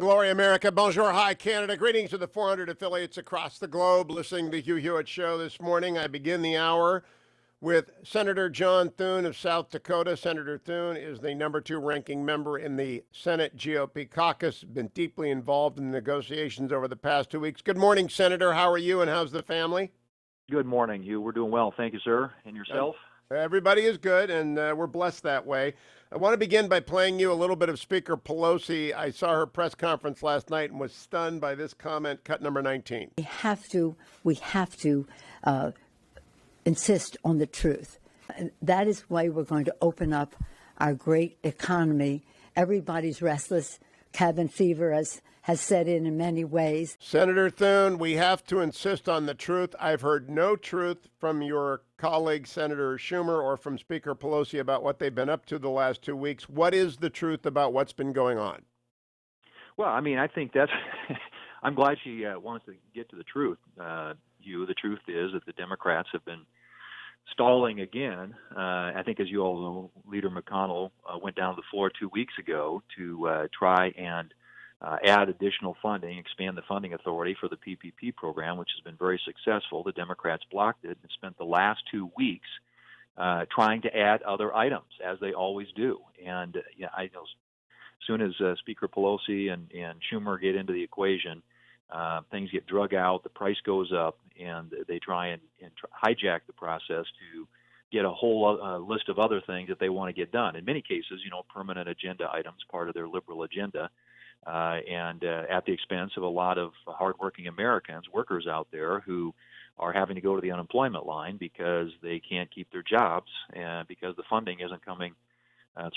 Glory America, bonjour, hi Canada. Greetings to the 400 affiliates across the globe listening to the Hugh Hewitt Show this morning. I begin the hour with Senator John Thune of South Dakota. Senator Thune is the number 2 ranking member in the Senate GOP caucus, been deeply involved in the negotiations over the past 2 weeks. Good morning, Senator. How are you and how's the family? Good morning, Hugh. We're doing well. Thank you, sir. And yourself? Everybody is good, and we're blessed that way. I want to begin by playing you a little bit of Speaker Pelosi. I saw her press conference last night and was stunned by this comment, cut number 19. We have to insist on the truth. And that is why we're going to open up our great economy. Everybody's restless. Cabin fever has set in many ways. Senator Thune, we have to insist on the truth. I've heard no truth from your colleague, Senator Schumer, or from Speaker Pelosi about what they've been up to the last 2 weeks. What is the truth about what's been going on? Well, I think that's. I'm glad she wants to get to the truth. Hugh, the truth is that the Democrats have been stalling again. I think, as you all know, Leader McConnell went down to the floor 2 weeks ago to try and add additional funding, expand the funding authority for the PPP program, which has been very successful. The Democrats blocked it and spent the last 2 weeks trying to add other items, as they always do. And I know as soon as Speaker Pelosi and Schumer get into the equation, things get drug out, the price goes up, and they try and hijack the process to get a whole list of other things that they want to get done. In many cases, permanent agenda items, part of their liberal agenda, and at the expense of a lot of hardworking Americans, workers out there who are having to go to the unemployment line because they can't keep their jobs and because the funding isn't coming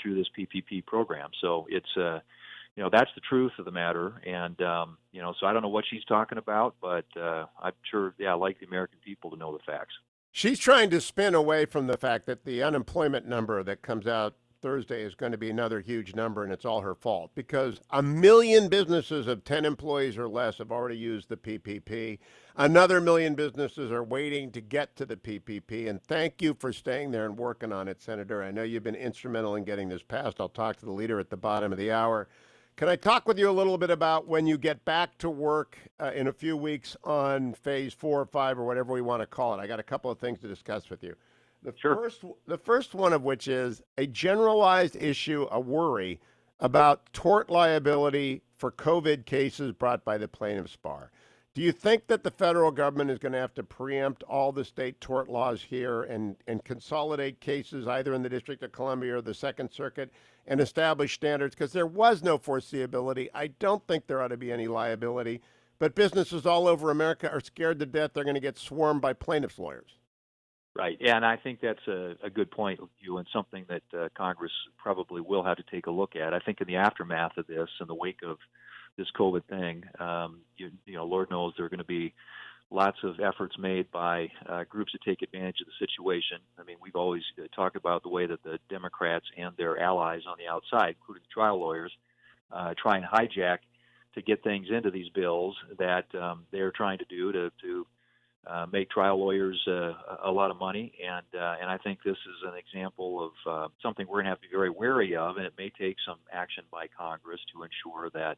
through this PPP program. So it's that's the truth of the matter. And, so I don't know what she's talking about, but I'm sure, I'd like the American people to know the facts. She's trying to spin away from the fact that the unemployment number that comes out Thursday is going to be another huge number, and it's all her fault because 1 million businesses of 10 employees or less have already used the PPP. Another 1 million businesses are waiting to get to the PPP, and thank you for staying there and working on it, Senator. I know you've been instrumental in getting this passed. I'll talk to the leader at the bottom of the hour. Can I talk with you a little bit about when you get back to work in a few weeks on phase 4 or 5 or whatever we want to call it? I got a couple of things to discuss with you. The first one of which is a generalized issue, a worry about tort liability for COVID cases brought by the plaintiffs' bar. Do you think that the federal government is going to have to preempt all the state tort laws here and consolidate cases either in the District of Columbia or the Second Circuit and establish standards? Because there was no foreseeability. I don't think there ought to be any liability. But businesses all over America are scared to death they're going to get swarmed by plaintiffs' lawyers. Right, and I think that's a good point, Hugh, and something that Congress probably will have to take a look at. I think in the aftermath of this, in the wake of this COVID thing, Lord knows there are going to be lots of efforts made by groups to take advantage of the situation. I mean, we've always talked about the way that the Democrats and their allies on the outside, including the trial lawyers, try and hijack to get things into these bills that they're trying to do to make trial lawyers a lot of money, and I think this is an example of something we're going to have to be very wary of, and it may take some action by Congress to ensure that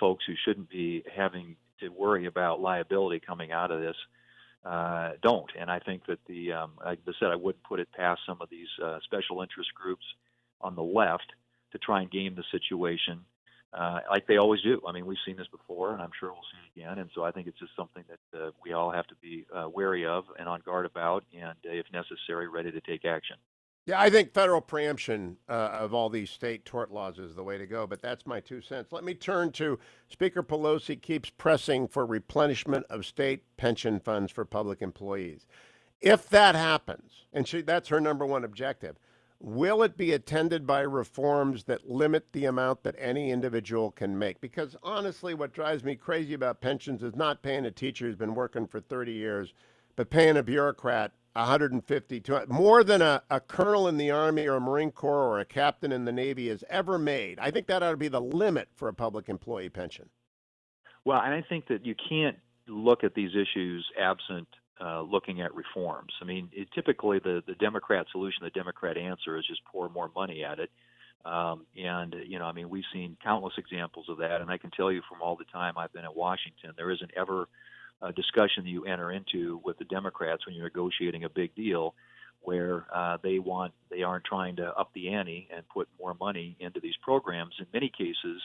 folks who shouldn't be having to worry about liability coming out of this don't. And I think that like I said, I wouldn't put it past some of these special interest groups on the left to try and game the situation. Like they always do. I mean, we've seen this before, and I'm sure we'll see it again. And so I think it's just something that we all have to be wary of and on guard about, and if necessary, ready to take action. Yeah, I think federal preemption of all these state tort laws is the way to go, but that's my 2 cents. Let me turn to Speaker Pelosi keeps pressing for replenishment of state pension funds for public employees. If that happens, and that's her number one objective, will it be attended by reforms that limit the amount that any individual can make? Because honestly, what drives me crazy about pensions is not paying a teacher who's been working for 30 years, but paying a bureaucrat 150 to more than a colonel in the Army or a Marine Corps or a captain in the Navy has ever made. I think that ought to be the limit for a public employee pension. Well, and I think that you can't look at these issues absent looking at reforms. I mean, typically the Democrat solution, the Democrat answer is just pour more money at it. I mean, we've seen countless examples of that. And I can tell you from all the time I've been at Washington, there isn't ever a discussion that you enter into with the Democrats when you're negotiating a big deal where they aren't trying to up the ante and put more money into these programs. In many cases,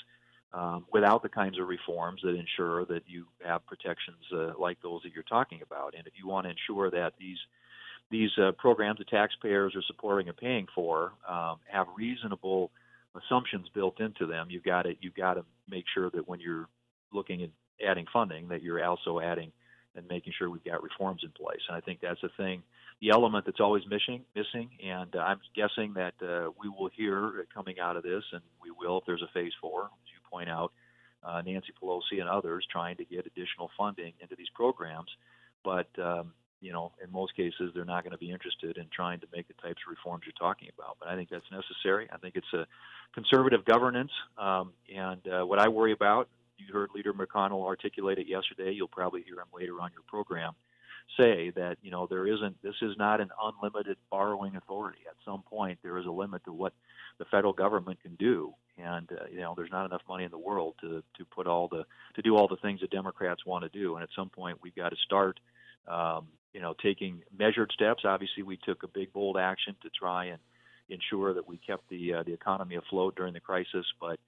without the kinds of reforms that ensure that you have protections like those that you're talking about. And if you want to ensure that these programs the taxpayers are supporting and paying for have reasonable assumptions built into them, you've got to make sure that when you're looking at adding funding, that you're also adding and making sure we've got reforms in place. And I think that's the thing, the element that's always missing. And I'm guessing that we will hear coming out of this, and we will if there's a phase 4, as you point out, Nancy Pelosi and others trying to get additional funding into these programs. But in most cases, they're not going to be interested in trying to make the types of reforms you're talking about. But I think that's necessary. I think it's a conservative governance. What I worry about, you heard Leader McConnell articulate it yesterday. You'll probably hear him later on your program say that, this is not an unlimited borrowing authority. At some point, there is a limit to what the federal government can do. And, there's not enough money in the world to do all the things that Democrats want to do. And at some point, we've got to start taking measured steps. Obviously, we took a big, bold action to try and ensure that we kept the economy afloat during the crisis. But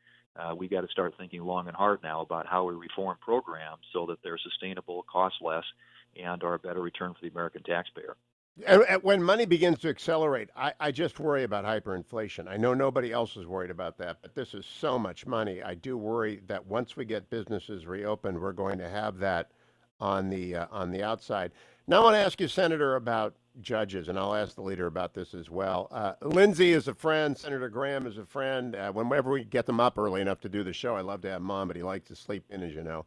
we got to start thinking long and hard now about how we reform programs so that they're sustainable, cost less, and are a better return for the American taxpayer. And when money begins to accelerate, I just worry about hyperinflation. I know nobody else is worried about that, but this is so much money. I do worry that once we get businesses reopened, we're going to have that on the outside. Now I want to ask you, Senator, about judges, and I'll ask the leader about this as well. Lindsey is a friend. Senator Graham is a friend. Whenever we get them up early enough to do the show, I love to have him on, but he likes to sleep in, as you know.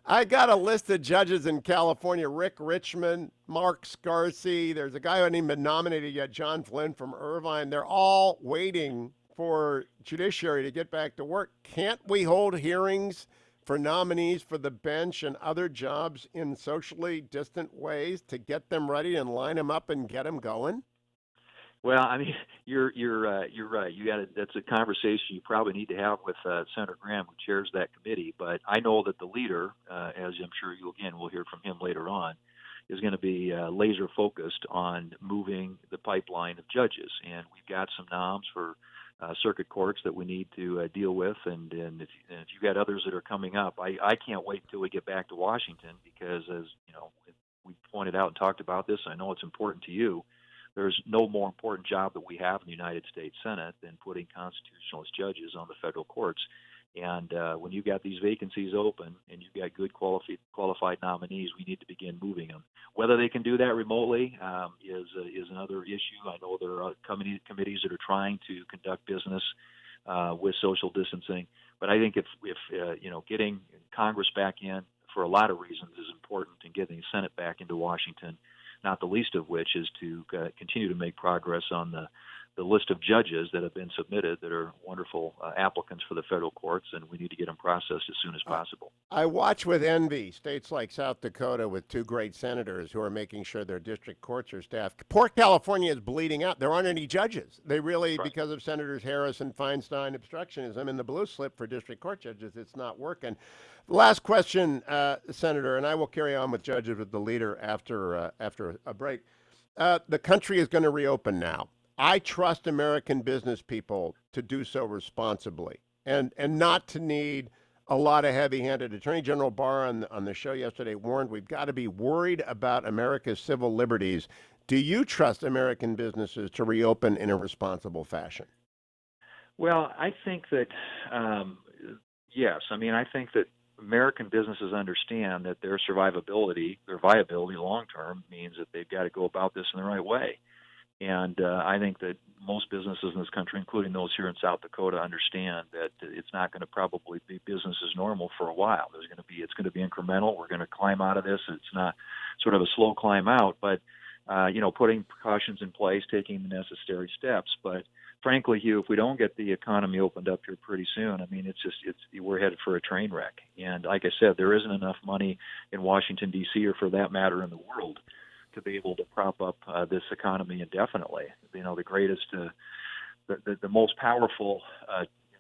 I got a list of judges in California: Rick Richmond, Mark Scarsi. There's a guy who hasn't even been nominated yet, John Flynn from Irvine. They're all waiting for judiciary to get back to work. Can't we hold hearings for nominees for the bench and other jobs in socially distant ways to get them ready and line them up and get them going? Well, I mean, you're right. That's a conversation you probably need to have with Senator Graham, who chairs that committee. But I know that the leader, as I'm sure we'll hear from him later on, is going to be laser focused on moving the pipeline of judges. And we've got some noms for circuit courts that we need to deal with. And if you've got others that are coming up, I can't wait until we get back to Washington because, as you know, we pointed out and talked about this, I know it's important to you. There's no more important job that we have in the United States Senate than putting constitutionalist judges on the federal courts. And when you've got these vacancies open and you've got good qualified nominees, we need to begin moving them. Whether they can do that remotely is another issue. I know there are committees that are trying to conduct business with social distancing. But I think if getting Congress back in for a lot of reasons is important, and getting the Senate back into Washington, not the least of which is to continue to make progress on the list of judges that have been submitted that are wonderful applicants for the federal courts, and we need to get them processed as soon as possible. I watch with envy states like South Dakota with two great senators who are making sure their district courts are staffed. Poor California is bleeding out. There aren't any judges. They really, Right. because of Senators Harris and Feinstein obstructionism and the blue slip for district court judges, it's not working. Last question, Senator, and I will carry on with judges with the leader after a break. The country is going to reopen now. I trust American business people to do so responsibly and not to need a lot of heavy-handed. Attorney General Barr on the show yesterday warned we've got to be worried about America's civil liberties. Do you trust American businesses to reopen in a responsible fashion? Well, I think that, yes. I mean, I think that American businesses understand that their viability long-term means that they've got to go about this in the right way. And I think that most businesses in this country, including those here in South Dakota, understand that it's not going to probably be business as normal for a while. It's going to be incremental. We're going to climb out of this. It's not sort of a slow climb out, but putting precautions in place, taking the necessary steps. But frankly, Hugh, if we don't get the economy opened up here pretty soon, I mean, we're headed for a train wreck. And like I said, there isn't enough money in Washington, D.C., or for that matter in the world, to be able to prop up this economy indefinitely. The greatest the most powerful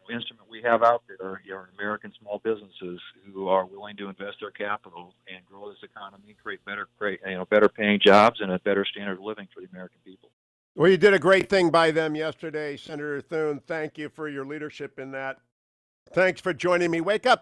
instrument we have out there are American small businesses who are willing to invest their capital and grow this economy, create better paying jobs and a better standard of living for the American people. Well, you did a great thing by them yesterday, Senator Thune. Thank you for your leadership in that. Thanks for joining me. Wake up.